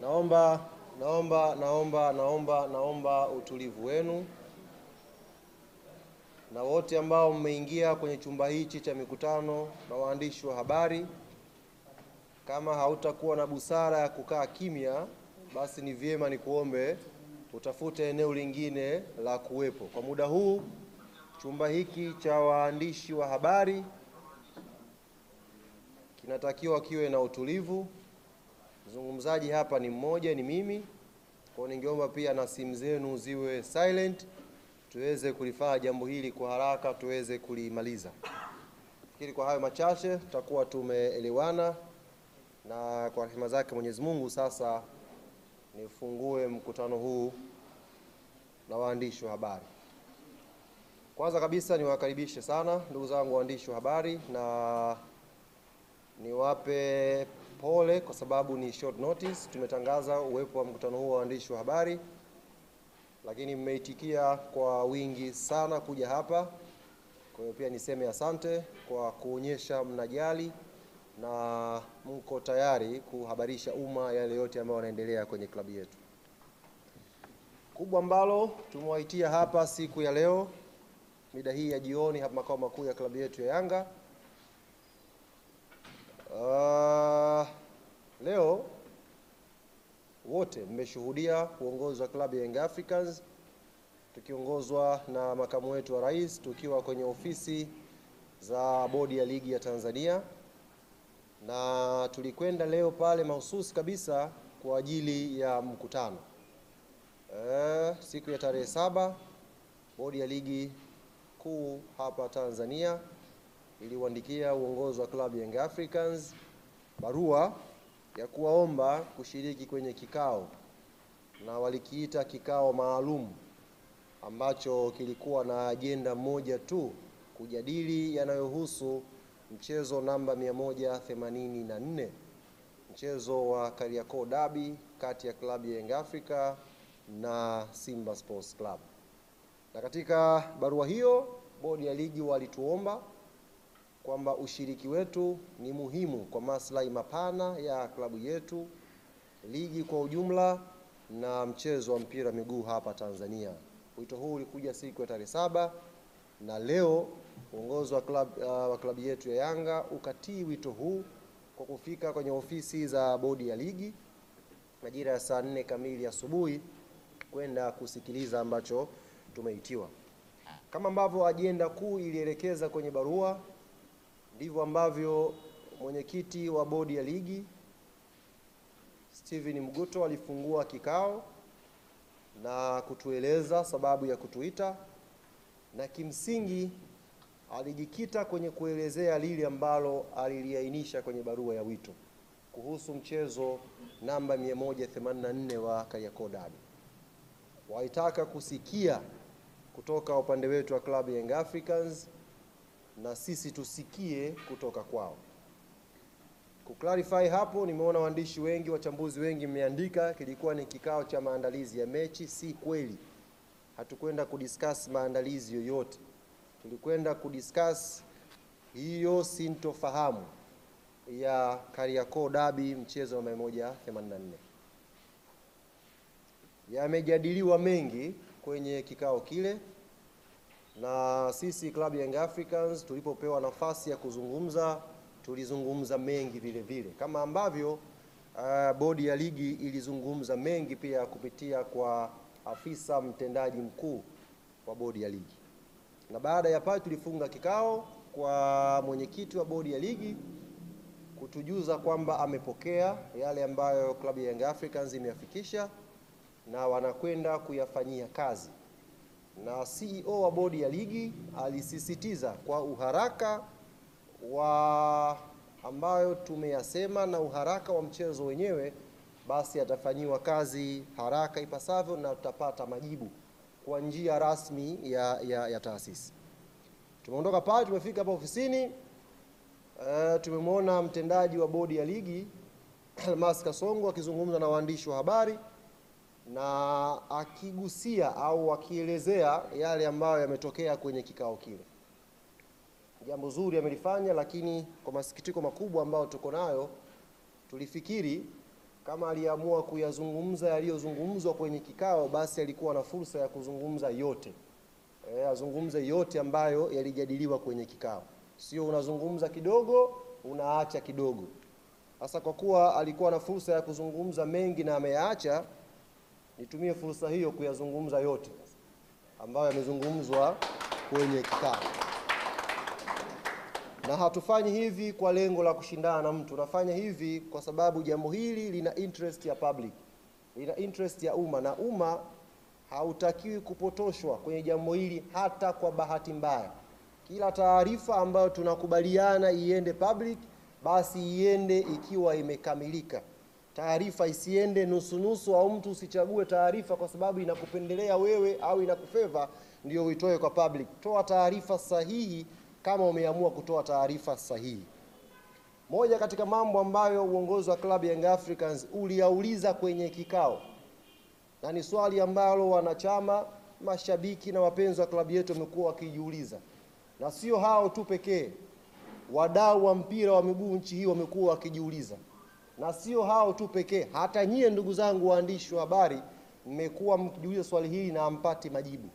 Naomba utulivu wenu, na wote ambao mmeingia kwenye chumba hichi cha mikutano na waandishi wa habari, kama hautakuwa na busara ya kukaa kimya, basi ni vyema nikuombe utafute eneo lingine la kuwepo. Kwa muda huu chumba hiki cha waandishi wa habari kinatakiwa kiwe na utulivu. Mzungumzaji hapa ni mmoja, ni mimi. Kwa ningeomba pia na simu zenu ziwe silent, tuweze kulifanya jambo hili kwa haraka, tuweze kulimaliza. Fikiri kwa hayo machache tutakuwa tumeelewana, na kwa rehema zake Mwenyezi Mungu sasa nifungue mkutano huu na waandishi wa habari. Kwanza kabisa niwakaribishe sana ndugu zangu waandishi wa habari, na niwape pole kwa sababu ni short notice. Tumetangaza uwepo wa mkutano huu wa waandishi wa habari, lakini mmeitikia kwa wingi sana kuja hapa. Kwa hiyo pia niseme asante kwa kuonyesha mnajali na mko tayari kuhabarisha umma yale yote ambayo yanaendelea kwenye klabu yetu. Kubwa ambalo tumewaitia hapa siku ya leo mida hii ya jioni hapa makao makuu ya klabu yetu ya Yanga. Leo wote mmeshuhudia uongozi wa klabu ya Young Africans tukiongozwa na makamu wetu wa rais, tukiwa kwenye ofisi za bodi ya ligi ya Tanzania, na tulikwenda leo pale mahususi kabisa kwa ajili ya mkutano. Siku ya tarehe 7 bodi ya ligi kuu hapa Tanzania iliwaandikia uongozi wa klabu ya Young Africans barua ya kuwaomba kushiriki kwenye kikao, na walikiita kikao maalum ambacho kilikuwa na ajenda moja tu, kujadili yanayohusu mchezo namba 184, mchezo wa Kariakoo Derby kati ya klabu ya Young Africa na Simba Sports Club. Na katika barua hiyo bodi ya ligi walituomba kwamba ushiriki wetu ni muhimu kwa maslahi mapana ya klabu yetu, ligi kwa ujumla na mchezo wa mpira miguu hapa Tanzania. Wito huu ulikuja siku ya tarehe 7, na leo uongozi wa klabu yetu ya Yanga ukatii wito huu kwa kufika kwenye ofisi za bodi ya ligi majira ya saa 4 kamili asubuhi kwenda kusikiliza ambacho tumeitiwa. Kama ambavyo ajenda kuu ilielekeza kwenye barua, ndivyo ambavyo mwenyekiti wa bodi ya ligi Steven Mguto alifungua kikao na kutueleza sababu ya kutuita, na kimsingi alijikita kwenye kuelezea lile ambalo aliliainisha kwenye barua ya wito kuhusu mchezo namba 184 wa Kariakoo Derby. Walitaka kusikia kutoka upande wetu wa klabu ya Young Africans na sisi tusikie kutoka kwao. Kuclarify hapo, nimeona waandishi wengi, wachambuzi wengi mmeandika kilikuwa ni kikao cha maandalizi ya mechi. Si kweli. Hatukwenda kudiscuss maandalizi yoyote. Tulikwenda kudiscuss hiyo sintofahamu ya Kariakoo Derby, mchezo wa 184. Yamejadiliwa mengi kwenye kikao kile, na sisi klabu ya Young Africans tulipopewa nafasi ya kuzungumza tulizungumza mengi vile vile, kama ambavyo bodi ya ligi ilizungumza mengi pia kupitia kwa afisa mtendaji mkuu wa bodi ya ligi. Na baada ya pale tulifunga kikao kwa mwenyekiti wa bodi ya ligi kutujuza kwamba amepokea yale ambayo klabu ya Young Africans imeyafikisha na wanakwenda kuyafanyia kazi. Na CEO wa bodi ya ligi alisisitiza kwa uharaka wa ambayo tumeyasema na uharaka wa mchezo wenyewe, basi atafanyiwa kazi haraka ipasavyo na tutapata majibu kwa njia rasmi ya taasisi. Tumeondoka pale, tumefika hapa ofisini, tumemwona mtendaji wa bodi ya ligi Almas Kasongo akizungumza na waandishi wa habari na akigusia au akielezea yale ambayo yametokea kwenye kikao kile. Jambo zuri amelifanya, lakini kwa masikitiko makubwa ambayo tuko nayo, tulifikiri kama aliamua kuyazungumza yaliyozungumzwa kwenye kikao, basi alikuwa na fursa ya kuzungumza yote. Azungumze yote ambayo yalijadiliwa kwenye kikao. Sio unazungumza kidogo, unaacha kidogo. Hasa kwa kuwa alikuwa na fursa ya kuzungumza mengi na ameyaacha, nitumie fursa hiyo kuyazungumza yote ambayo yamezungumzwa kwenye kikao. Na hatufanyi hivi kwa lengo la kushindana na mtu. Tunafanya hivi kwa sababu jambo hili lina interest ya public, lina interest ya umma, na umma hautakiwi kupotoshwa kwenye jambo hili hata kwa bahati mbaya. Kila taarifa ambayo tunakubaliana iende public, basi iende ikiwa imekamilika. Taarifa isiende nusu nusu, au mtu usichague taarifa kwa sababu inakupendelea wewe au inakufeva ndio uitoe kwa public. Toa taarifa sahihi kama umeamua kutoa taarifa sahihi. Moja katika mambo ambayo uongozi wa klabu ya Young Africans uliauliza kwenye kikao, na ni swali ambalo wanachama, mashabiki na wapenzi wa klabu yetu wamekuwa wakijiuliza, na sio hao tu pekee, wadau wa mpira wa miguu nchi hii wamekuwa wakijiuliza, na sio hao tu pekee, hata nyie ndugu zangu waandishi wa habari mmekuwa mkijiuliza swali hili na hampati majibu.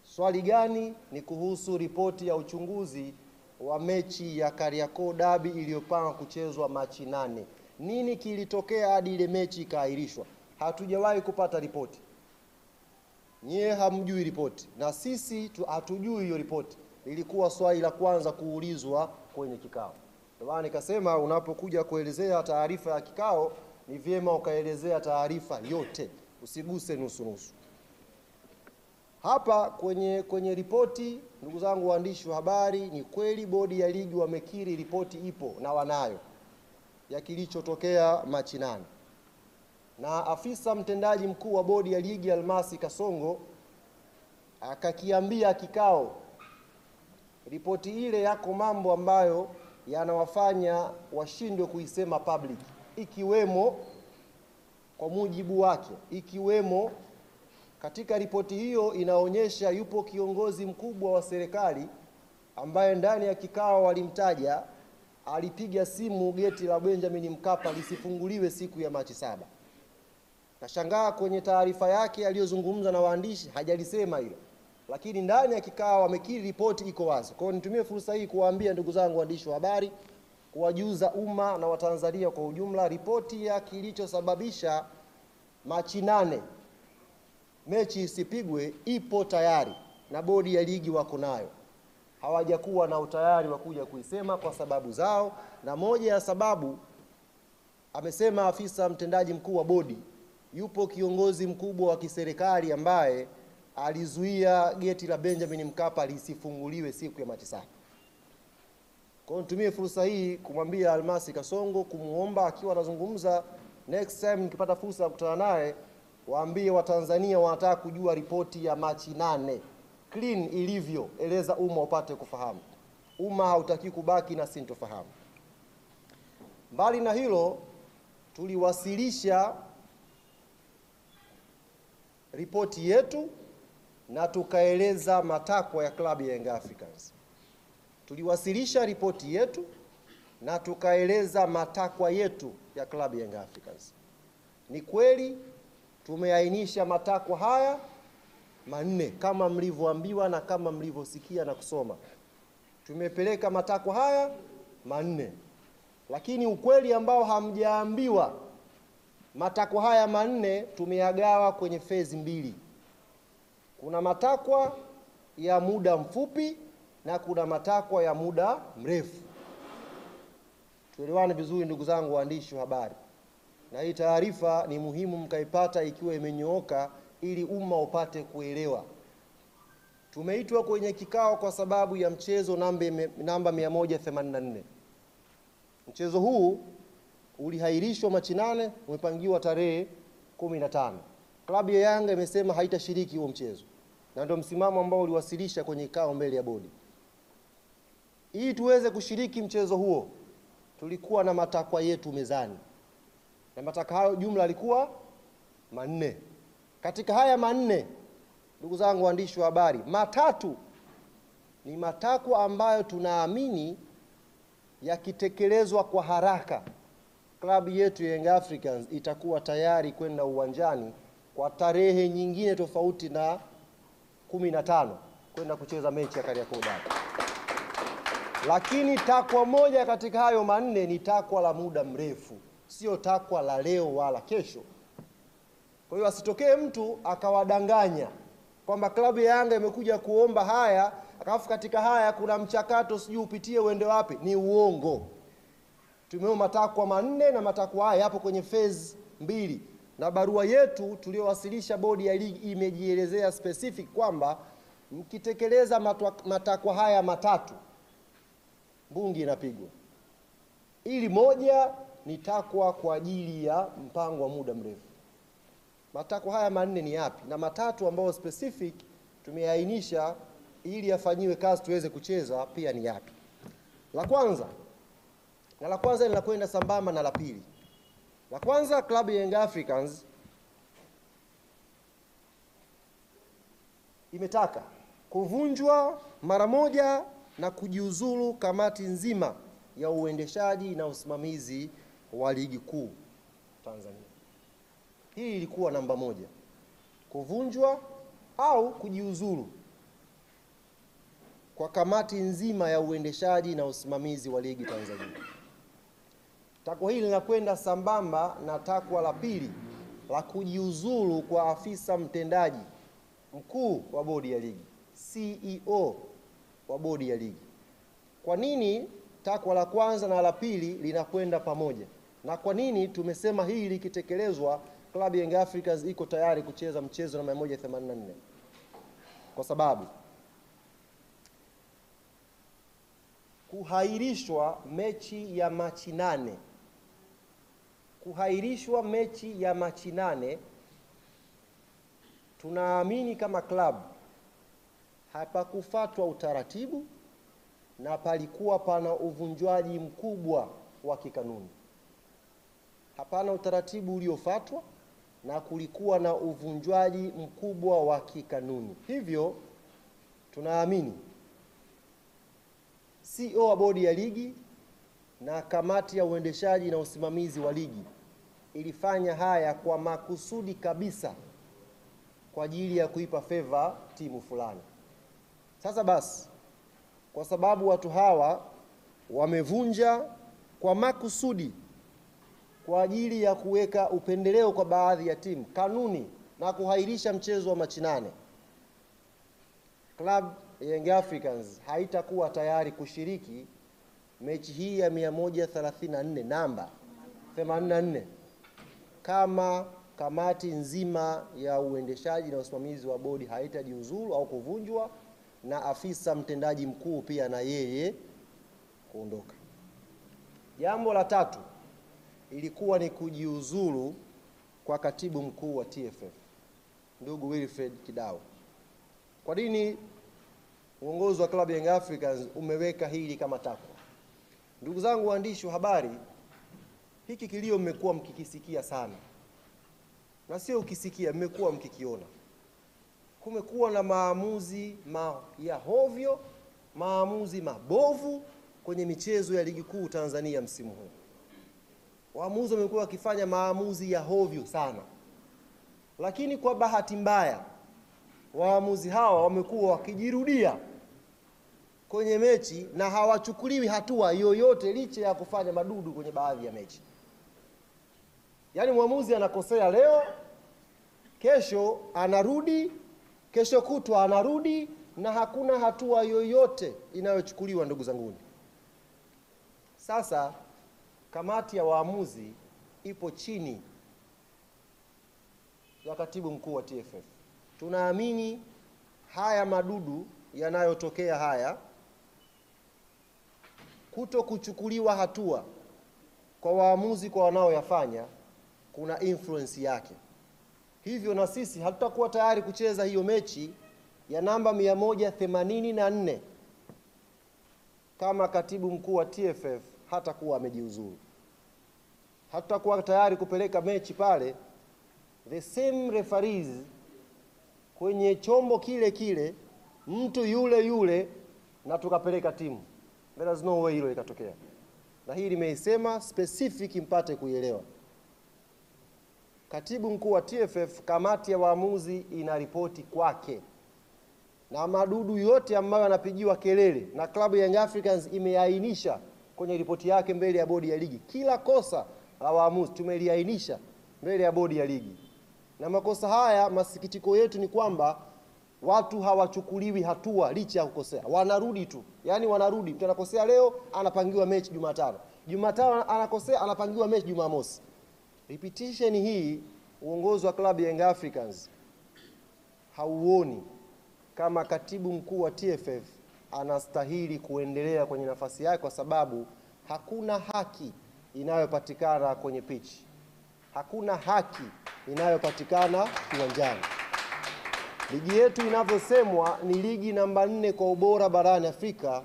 Swali gani? Ni kuhusu ripoti ya uchunguzi wa mechi ya Kariakoo Derby iliyopangwa kuchezwa Machi 8. Nini kilitokea hadi ile mechi ikaahirishwa? Hatujawahi kupata ripoti. Nyie hamjui ripoti, na sisi hatujui hiyo ripoti. Ilikuwa swali la kwanza kuulizwa kwenye kikao. Ndio maana nikasema unapokuja kuelezea taarifa ya kikao, ni vyema ukaelezea taarifa yote, usiguse nusu nusu. Hapa kwenye ripoti, ndugu zangu waandishi wa habari, ni kweli bodi ya ligi wamekiri ripoti ipo na wanayo ya kilichotokea Machi 8. Na afisa mtendaji mkuu wa bodi ya ligi Almasi Kasongo akakiambia kikao, ripoti ile yako mambo ambayo yanawafanya washindwe kuisema public, ikiwemo kwa mujibu wake, ikiwemo katika ripoti hiyo inaonyesha yupo kiongozi mkubwa wa serikali ambaye ndani ya kikao walimtaja, alipiga simu geti la Benjamin Mkapa lisifunguliwe siku ya Machi 7. Nashangaa kwenye taarifa yake aliyozungumza na waandishi hajalisema hilo, lakini ndani ya kikao wamekiri ripoti iko wazi. Kwa hiyo nitumie fursa hii kuwaambia ndugu zangu waandishi wa habari, kuwajuza umma na Watanzania kwa ujumla, ripoti ya kilichosababisha Machi 8 mechi isipigwe ipo tayari na bodi ya ligi wako nayo. Hawajakuwa na utayari wa kuja kuisema kwa sababu zao, na moja ya sababu amesema afisa mtendaji mkuu wa bodi, yupo kiongozi mkubwa wa kiserikali ambaye alizuia geti la Benjamin Mkapa lisifunguliwe siku ya Machi 7. Kwa hiyo nitumie fursa hii kumwambia Almasi Kasongo, kumuomba akiwa anazungumza next time nikipata fursa ya kukutana naye, waambie Watanzania wanataka kujua ripoti ya Machi 8 clean ilivyo, eleza umma upate kufahamu. Umma hautaki kubaki na sintofahamu. Mbali na hilo, tuliwasilisha ripoti yetu na tukaeleza matakwa ya klabu ya Young Africans. Tuliwasilisha ripoti yetu na tukaeleza matakwa yetu ya klabu ya Young Africans. Ni kweli tumeainisha matakwa haya 4 kama mlivyoambiwa na kama mlivyosikia na kusoma. Tumepeleka matakwa haya 4. Lakini ukweli ambao hamjaambiwa, matakwa haya 4 tumeyagawa kwenye phase 2. Kuna matakwa ya muda mfupi na kuna matakwa ya muda mrefu. Tuelewane vizuri ndugu zangu waandishi wa habari. Na hii taarifa ni muhimu mkaipata ikiwa imenyooka ili umma upate kuelewa. Tumeitwa kwenye kikao kwa sababu ya mchezo namba 184. Mchezo huu ulihairishwa Machi 8, umepangiwa tarehe 15. Klabu ya Yanga imesema haitashiriki huo mchezo. Na ndio msimamo ambao uliwasilisha kwenye kikao mbele ya bodi. Ili tuweze kushiriki mchezo huo, tulikuwa na matakwa yetu mezani. Na matakwa hayo jumla alikuwa 4. Katika haya 4, ndugu zangu waandishi wa habari, 3 ni matakwa ambayo tunaamini yakitekelezwa kwa haraka klabu yetu Young Africans itakuwa tayari kwenda uwanjani kwa tarehe nyingine tofauti na 15 kwenda kucheza mechi ya Kariakoo Derby. Lakini takwa moja katika hayo manne ni takwa la muda mrefu, sio takwa la leo wala kesho. Kwa hiyo asitokee mtu akawadanganya kwamba klabu ya Yanga imekuja kuomba haya, akafu katika haya kuna mchakato sijui upitie uende wapi. Ni uongo. Tumeomba matakwa manne na matakwa haya yapo kwenye phase 2. Na barua yetu tuliyowasilisha bodi ya ligi imejielezea specific kwamba mkitekeleza matakwa haya matatu mbungi inapigwa. Ili moja ni takwa kwa ajili ya mpango wa muda mrefu. Matakwa haya manne ni yapi? Na matatu ambayo specific tumeainisha ili yafanyiwe kazi tuweze kucheza pia ni yapi? La kwanza linakwenda sambamba na la pili. La kwanza, klabu ya Young Africans imetaka kuvunjwa mara moja na kujiuzulu kamati nzima ya uendeshaji na usimamizi wa ligi kuu Tanzania. Hii ilikuwa namba moja. Kuvunjwa au kujiuzulu kwa kamati nzima ya uendeshaji na usimamizi wa ligi Tanzania. Takwa hili linakwenda sambamba na takwa la pili la kujiuzulu kwa afisa mtendaji mkuu wa bodi ya ligi, CEO wa bodi ya ligi. Kwa nini takwa la kwanza na la pili linakwenda pamoja? Na kwa nini tumesema hili likitekelezwa klabu ya Young Africans iko tayari kucheza mchezo na 184? Kwa sababu kuhairishwa mechi ya Machi 8, tunaamini kama klabu hapakufuatwa utaratibu na palikuwa pana uvunjwaji mkubwa wa kikanuni. Hapana utaratibu uliofuatwa na kulikuwa na uvunjwaji mkubwa wa kikanuni. Hivyo tunaamini CEO wa bodi ya ligi na kamati ya uendeshaji na usimamizi wa ligi ilifanya haya kwa makusudi kabisa kwa ajili ya kuipa favor timu fulani. Sasa basi, kwa sababu watu hawa wamevunja kwa makusudi kwa ajili ya kuweka upendeleo kwa baadhi ya timu kanuni na kuhairisha mchezo wa Machi 8, Club Young Africans haitakuwa tayari kushiriki mechi hii ya 134 namba 84 kama kamati nzima ya uendeshaji na usimamizi wa bodi haitajiuzulu au kuvunjwa na afisa mtendaji mkuu pia na yeye kuondoka. Jambo la tatu ilikuwa ni kujiuzulu kwa katibu mkuu wa TFF, ndugu Wilfred Kidao. Kwa nini uongozi wa klabu ya Young Africans umeweka hili kama takwa? Ndugu zangu waandishi wa habari, hiki kilio mmekuwa mkikisikia sana. Na sio ukisikia, mmekuwa mkikiona. Kumekuwa na maamuzi ya hovyo, maamuzi mabovu kwenye michezo ya ligi kuu Tanzania msimu huu. Waamuzi wamekuwa wakifanya maamuzi ya hovyo sana. Lakini kwa bahati mbaya, waamuzi hawa wamekuwa wakijirudia kwenye mechi na hawachukuliwi hatua yoyote licha ya kufanya madudu kwenye baadhi ya mechi. Yaani mwamuzi anakosea leo, kesho anarudi, kesho kutwa anarudi na hakuna hatua yoyote inayochukuliwa, ndugu zanguni. Sasa kamati ya waamuzi ipo chini ya katibu mkuu wa TFF. Tunaamini haya madudu yanayotokea haya, kuto kuchukuliwa hatua kwa waamuzi kwa wanaoyafanya, kuna influence yake. Hivyo na sisi hatutakuwa tayari kucheza hiyo mechi ya namba 184 kama katibu mkuu wa TFF hatakuwa amejiuzulu. Hatutakuwa tayari kupeleka mechi pale the same referees kwenye chombo kile kile, mtu yule yule, na tukapeleka timu. There is no way hilo likatokea. na hii nimeisema specific mpate kuielewa. Katibu mkuu wa TFF, kamati ya waamuzi ina ripoti kwake, na madudu yote ambayo yanapigiwa kelele na klabu ya Young Africans imeainisha kwenye ripoti yake mbele ya bodi ya ligi. Kila kosa la waamuzi tumeliainisha mbele ya bodi ya ligi, na makosa haya, masikitiko yetu ni kwamba watu hawachukuliwi hatua licha ya kukosea, wanarudi tu. Yani wanarudi, mtu anakosea leo anapangiwa mechi Jumatano, Jumatano anakosea anapangiwa mechi Jumamosi. Repetition hii uongozi wa klabu ya Young Africans hauoni kama katibu mkuu wa TFF anastahili kuendelea kwenye nafasi yake, kwa sababu hakuna haki inayopatikana kwenye pitch. Hakuna haki inayopatikana kiwanjani. Ligi yetu inavyosemwa ni ligi namba 4 kwa ubora barani Afrika.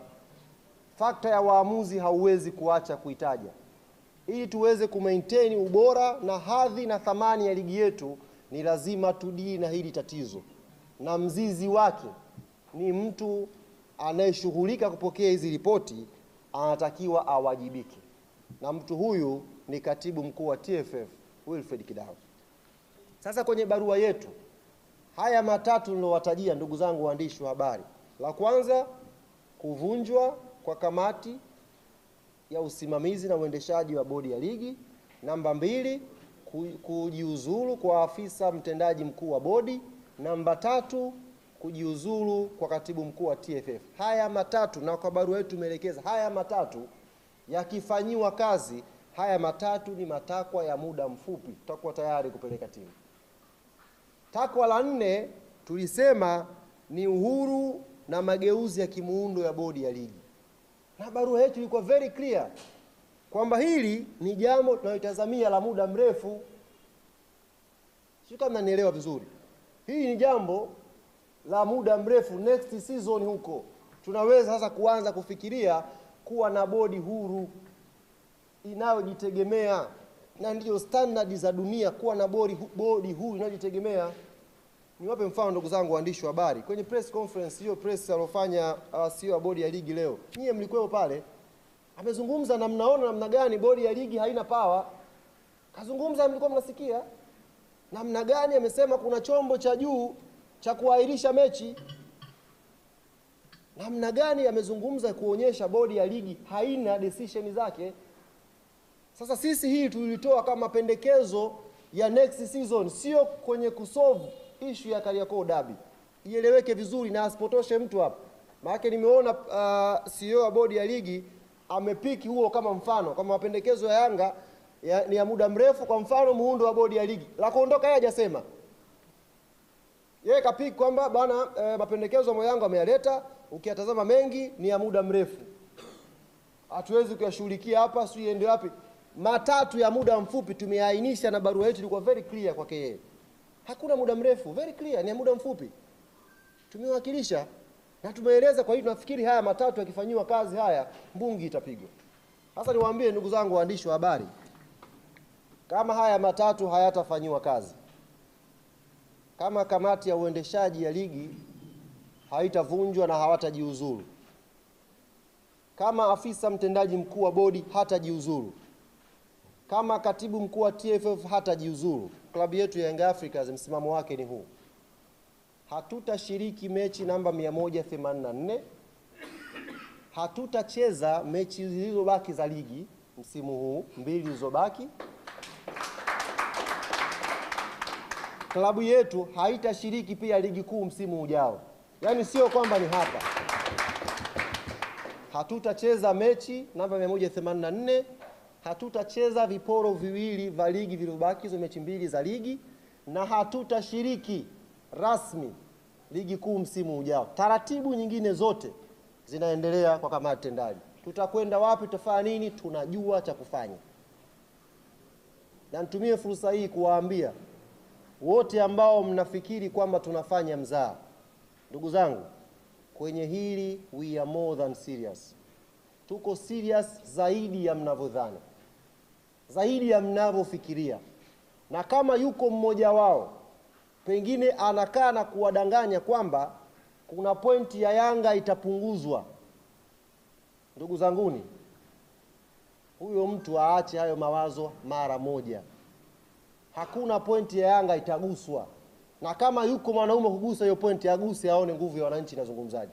Fakta ya waamuzi hauwezi kuacha kuitaja. Ili tuweze kumaintain ubora na hadhi na thamani ya ligi yetu, ni lazima tudili na hili tatizo. Na mzizi wake ni mtu anayeshughulika kupokea hizi ripoti, anatakiwa awajibike. Na mtu huyu ni katibu mkuu wa TFF Wilfred Kidau. Sasa kwenye barua yetu, haya matatu nilowatajia, ndugu zangu waandishi wa habari: la kwanza, kuvunjwa kwa kamati ya usimamizi na uendeshaji wa bodi ya ligi; namba 2, kujiuzulu kwa afisa mtendaji mkuu wa bodi; namba 3, kujiuzulu kwa katibu mkuu wa TFF. Haya matatu, na kwa barua yetu tumeelekeza haya matatu yakifanyiwa kazi, haya matatu ni matakwa ya muda mfupi, tutakuwa tayari kupeleka timu. Takwa la 4 tulisema ni uhuru na mageuzi ya kimuundo ya bodi ya ligi, na barua yetu ilikuwa very clear kwamba hili ni jambo tunalotazamia la muda mrefu. Sio kama mnanielewa vizuri. Hii ni jambo la muda mrefu. Next season huko tunaweza sasa kuanza kufikiria kuwa na bodi huru inayojitegemea, na ndio standard za dunia, kuwa na bodi huru inayojitegemea. Niwape mfano ndugu zangu waandishi wa habari, kwenye press conference hiyo press alofanya CEO wa bodi ya ligi leo, nyie mlikuwa pale, amezungumza na mnaona namna gani bodi ya ligi haina power. Kazungumza, mlikuwa mnasikia namna gani amesema kuna chombo cha juu cha kuahirisha mechi, namna gani amezungumza kuonyesha bodi ya ligi haina decision zake. Sasa sisi hii tulitoa kama pendekezo ya next season, sio kwenye kusolve issue ya Kariakoo Derby. Ieleweke vizuri na asipotoshe mtu hapa. Maana nimeona CEO wa bodi ya ligi amepiki huo kama mfano, kama mapendekezo ya Yanga ni ya muda mrefu, kwa mfano muundo wa bodi ya ligi. La kuondoka yeye hajasema. Yeye kapiki kwamba bwana mapendekezo ya Yanga ameyaleta, ukiyatazama mengi ni ya muda mrefu, hatuwezi kuyashughulikia hapa, sio iende wapi. Matatu ya muda mfupi tumeainisha, na barua yetu ilikuwa very clear kwake yeye. Hakuna muda mrefu, very clear, ni ya muda mfupi. Tumewakilisha na tumeeleza. Kwa hiyo tunafikiri haya matatu yakifanywa kazi, haya mbungi itapigwa. Sasa niwaambie ndugu zangu waandishi wa habari, kama haya matatu hayatafanywa kazi, kama kamati ya uendeshaji ya ligi haitavunjwa na hawatajiuzuru, kama afisa mtendaji mkuu wa bodi hatajiuzuru, kama katibu mkuu wa TFF hatajiuzuru, klabu yetu ya Young Africans msimamo wake ni huu: hatutashiriki mechi namba 184, hatutacheza mechi zilizobaki za ligi msimu huu, 2 zilizobaki. Klabu yetu haitashiriki pia ligi kuu msimu ujao. Yaani sio kwamba ni hapa. Hatutacheza mechi namba 184, hatutacheza viporo viwili vya ligi vilivyobaki, hizo mechi 2 za ligi, na hatutashiriki rasmi ligi kuu msimu ujao. Taratibu nyingine zote zinaendelea kwa kamati tendaji. Tutakwenda wapi, tutafanya nini, tunajua cha kufanya. Na nitumie fursa hii kuwaambia wote ambao mnafikiri kwamba tunafanya mzaha, ndugu zangu, kwenye hili we are more than serious. Tuko serious zaidi ya mnavyodhani, zaidi ya mnavyofikiria. Na kama yuko mmoja wao pengine anakaa na kuwadanganya kwamba kuna pointi ya Yanga itapunguzwa, ndugu zanguni, huyo mtu aache hayo mawazo mara moja. Hakuna pointi ya Yanga itaguswa, na kama yuko mwanaume kugusa hiyo pointi aguse, aone nguvu ya wananchi inazungumzaje.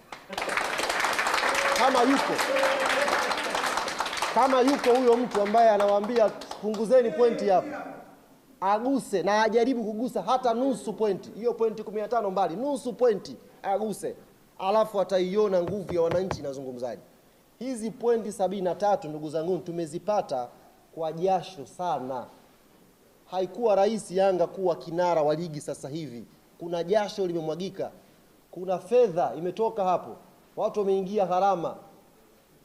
Kama yuko huyo mtu ambaye anawaambia punguzeni pointi hapa, aguse na ajaribu kugusa hata nusu pointi. Hiyo pointi 15 mbali, nusu pointi aguse, alafu ataiona nguvu ya wananchi inazungumzaje. Hizi pointi 73 ndugu zangu tumezipata kwa jasho sana. Haikuwa rahisi Yanga kuwa kinara wa ligi sasa hivi. Kuna jasho limemwagika. Kuna fedha imetoka hapo. Watu wameingia gharama.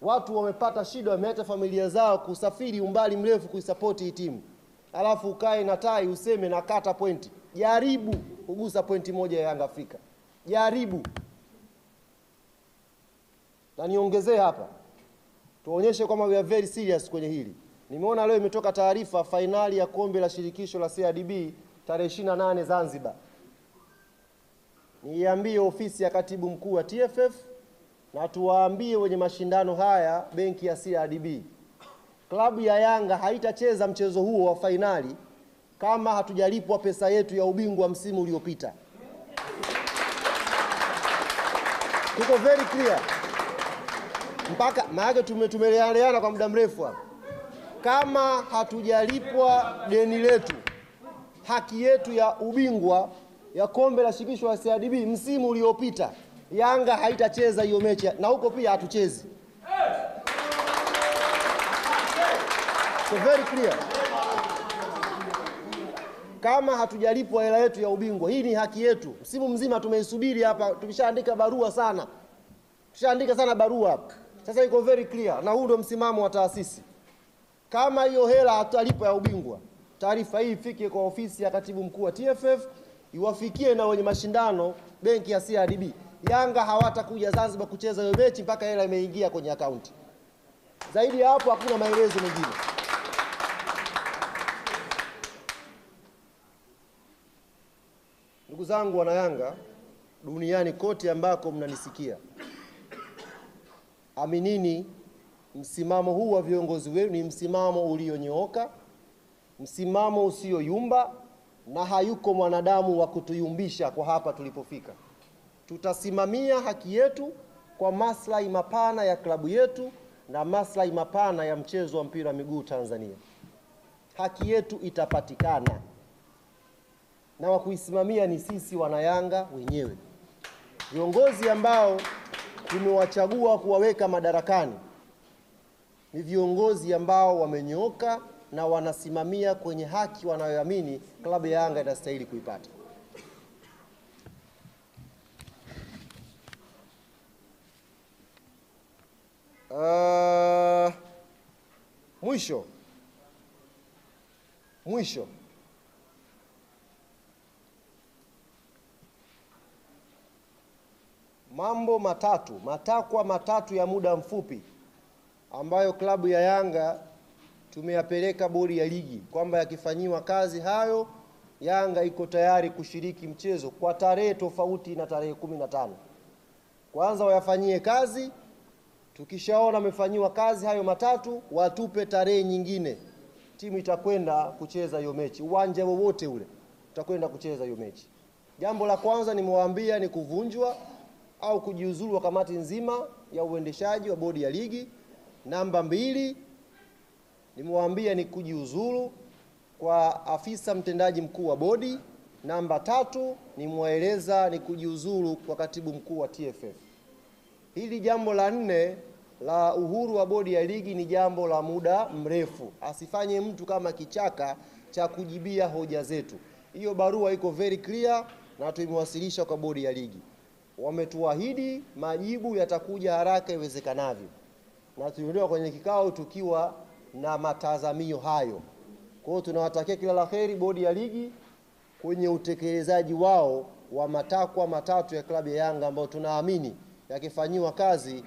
Watu wamepata shida, wameacha familia zao kusafiri umbali mrefu kuisupport hii timu. Alafu ukae na tai useme na kata pointi. Jaribu kugusa pointi moja ya Yanga Afrika. Jaribu. Na niongezee hapa, tuonyeshe kwamba we are very serious kwenye hili. Nimeona leo imetoka taarifa fainali ya kombe la shirikisho la CRDB tarehe 28 Zanzibar. Niambie ofisi ya katibu mkuu wa TFF na tuwaambie wenye mashindano haya benki ya CRDB. Klabu ya Yanga haitacheza mchezo huo wa fainali kama hatujalipwa pesa yetu ya ubingwa msimu uliopita. Tuko very clear. Mpaka maana tumeleana kwa muda mrefu hapa. Kama hatujalipwa deni letu, haki yetu ya ubingwa ya kombe la shirikisho la CRDB msimu uliopita, Yanga haitacheza hiyo mechi, na huko pia hatuchezi. So very clear. Kama hatujalipwa hela yetu ya ubingwa, hii ni haki yetu. Msimu mzima tumeisubiri hapa, tumeshaandika barua sana. Tushaandika sana barua hapa. Sasa iko very clear, na huu ndio msimamo wa taasisi. Kama hiyo hela hatalipwa ya ubingwa, taarifa hii ifike kwa ofisi ya katibu mkuu wa TFF, iwafikie na wenye mashindano benki ya CRDB. Yanga hawatakuja Zanzibar kucheza hiyo mechi mpaka hela imeingia kwenye akaunti. Zaidi ya hapo hakuna maelezo mengine. Ndugu zangu wana Yanga duniani kote ambako mnanisikia, aminini msimamo huu wa viongozi wenu ni msimamo ulionyooka, msimamo usioyumba, na hayuko mwanadamu wa kutuyumbisha kwa hapa tulipofika. Tutasimamia haki yetu kwa maslahi mapana ya klabu yetu na maslahi mapana ya mchezo wa mpira wa miguu Tanzania. Haki yetu itapatikana, na wa kuisimamia ni sisi wanayanga wenyewe. Viongozi ambao tumewachagua kuwaweka madarakani ni viongozi ambao wamenyooka na wanasimamia kwenye haki wanayoamini klabu ya Yanga inastahili kuipata. Mwisho mambo matakwa matatu ya muda mfupi ambayo klabu ya Yanga tumeyapeleka bodi ya ligi kwamba yakifanyiwa kazi hayo Yanga iko tayari kushiriki mchezo kwa tarehe tofauti na tarehe 15. Kwanza wayafanyie kazi, tukishaona wamefanyiwa kazi hayo matatu watupe tarehe nyingine. Timu itakwenda kucheza hiyo mechi, uwanja wowote ule tutakwenda kucheza hiyo mechi. Jambo la kwanza nimewaambia ni kuvunjwa au kujiuzulu wa kamati nzima ya uendeshaji wa bodi ya ligi. Namba 2 nimewaambia ni kujiuzulu kwa afisa mtendaji mkuu wa bodi. Namba 3 nimewaeleza ni kujiuzulu kwa katibu mkuu wa TFF. Hili jambo la 4 la uhuru wa bodi ya ligi ni jambo la muda mrefu. Asifanye mtu kama kichaka cha kujibia hoja zetu. Hiyo barua iko very clear na tumewasilisha kwa bodi ya ligi. Wametuahidi majibu yatakuja haraka iwezekanavyo. Na tuliondoka kwenye kikao tukiwa na matazamio hayo. Kwa hiyo tunawatakia kila laheri bodi ya ligi kwenye utekelezaji wao wa matakwa matatu ya klabu ya Yanga ambao tunaamini yakifanywa kazi